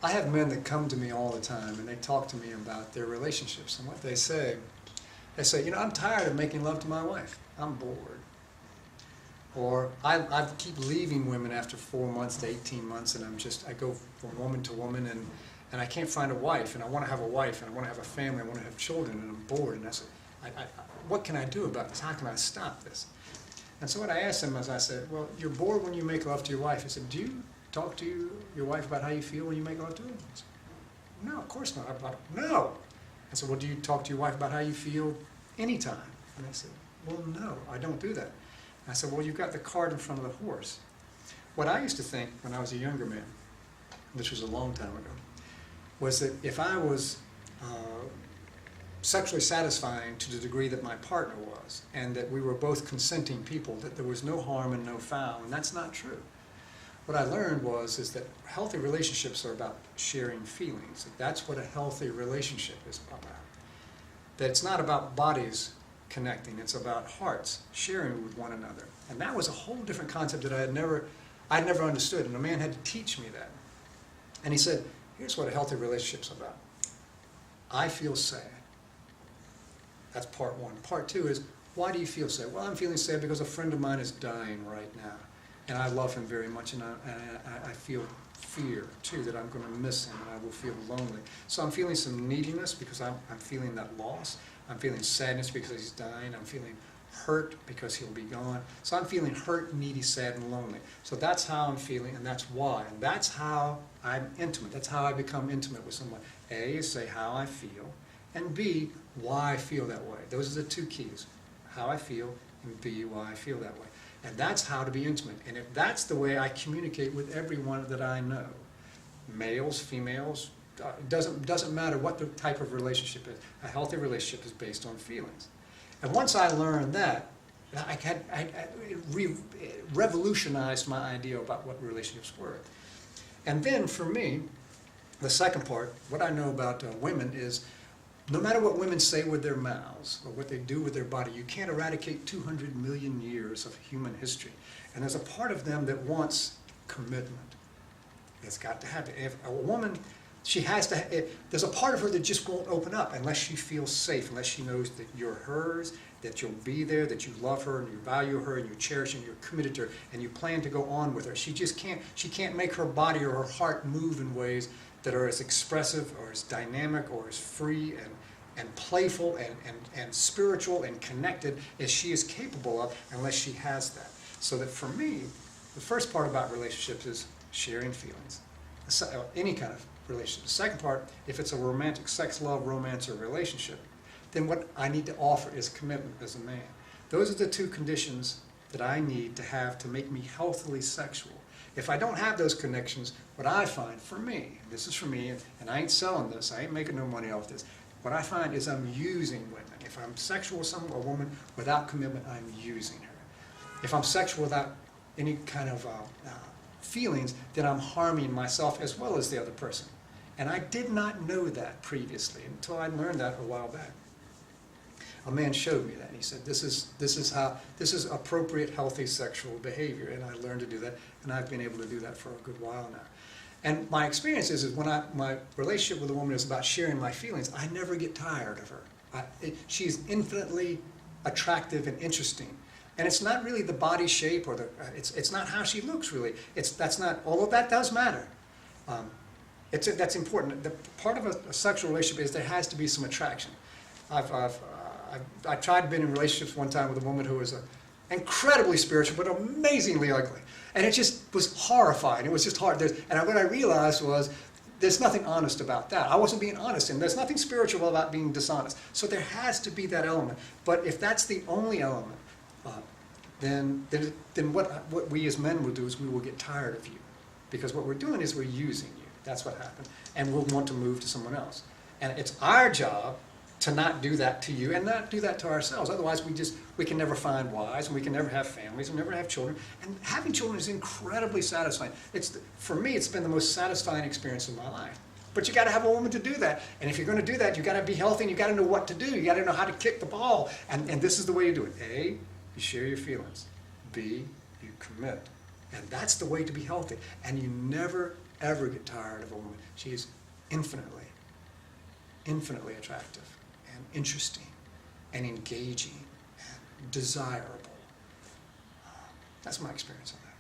I have men that come to me all the time and they talk to me about their relationships, and what they say, I'm tired of making love to my wife. I'm bored. Or I keep leaving women after 4 months to 18 months, and I go from woman to woman, and I can't find a wife, and I want to have a wife, and I want to have a family, I want to have children, and I'm bored. And I said, what can I do about this? How can I stop this? And so what I asked him was, I said, well, you're bored when you make love to your wife. I said, do you talk to your wife about how you feel when you make love to her? He said, no, of course not. No. I said, well, do you talk to your wife about how you feel anytime? And I said, well, no, I don't do that. I said, well, you've got the cart in front of the horse. What I used to think when I was a younger man, which was a long time ago, was that if I was sexually satisfying to the degree that my partner was, and that we were both consenting people, that there was no harm and no foul, and that's not true. What I learned is that healthy relationships are about sharing feelings. That's what a healthy relationship is about. That it's not about bodies connecting, it's about hearts sharing with one another. And that was a whole different concept that I'd never understood, and a man had to teach me that. And he said, here's what a healthy relationship's about. I feel sad. That's part one. Part two is, why do you feel sad? Well, I'm feeling sad because a friend of mine is dying right now, and I love him very much, and I feel fear, too, that I'm going to miss him, and I will feel lonely. So I'm feeling some neediness because I'm feeling that loss. I'm feeling sadness because he's dying. I'm feeling hurt because he'll be gone. So I'm feeling hurt, needy, sad, and lonely. So that's how I'm feeling, and that's why. And that's how I'm intimate. That's how I become intimate with someone. A is say how I feel, and B, why I feel that way. Those are the two keys. How I feel, and B, why I feel that way. And that's how to be intimate. And if that's the way I communicate with everyone that I know, males, females, doesn't matter what the type of relationship is. A healthy relationship is based on feelings. And once I learned that, it revolutionized my idea about what relationships were. And then for me, the second part, what I know about women is, no matter what women say with their mouths or what they do with their body, you can't eradicate 200 million years of human history. And there's a part of them that wants commitment. It's got to happen. If a woman, there's a part of her that just won't open up unless she feels safe, unless she knows that you're hers, that you'll be there, that you love her and you value her and you cherish her and you're committed to her and you plan to go on with her. She can't make her body or her heart move in ways that are as expressive or as dynamic or as free and playful and spiritual and connected as she is capable of unless she has that. So that for me, the first part about relationships is sharing feelings, any kind of relationship. The second part, if it's a romantic, sex, love, romance, or relationship, then what I need to offer is commitment as a man. Those are the two conditions that I need to have to make me healthily sexual. If I don't have those connections, what I find for me, this is for me, and I ain't selling this, I ain't making no money off this, what I find is I'm using women. If I'm sexual with a woman without commitment, I'm using her. If I'm sexual without any kind of feelings, then I'm harming myself as well as the other person. And I did not know that previously until I learned that a while back. A man showed me that, and he said, this is appropriate, healthy sexual behavior, and I learned to do that, and I've been able to do that for a good while now. And my experience is when my relationship with a woman is about sharing my feelings, I never get tired of her. She's infinitely attractive and interesting. And it's not really the body shape or it's not how she looks really. That's not, although that does matter. That's important. The part of a sexual relationship is there has to be some attraction. I tried being in relationships one time with a woman who was incredibly spiritual but amazingly ugly. And it just was horrifying. It was just hard. And what I realized was there's nothing honest about that. I wasn't being honest, and there's nothing spiritual about being dishonest. So there has to be that element. But if that's the only element, then what we as men will do is we will get tired of you. Because what we're doing is we're using you. That's what happens. And we'll want to move to someone else. And it's our job to not do that to you and not do that to ourselves. Otherwise, we can never find wives, and we can never have families, and never have children. And having children is incredibly satisfying. For me, it's been the most satisfying experience of my life. But you got to have a woman to do that. And if you're going to do that, you got to be healthy, and you got to know what to do. You got to know how to kick the ball. And this is the way you do it. A, you share your feelings. B, you commit. And that's the way to be healthy. And you never, ever get tired of a woman. She's infinitely, infinitely attractive and interesting and engaging and desirable. That's my experience on that.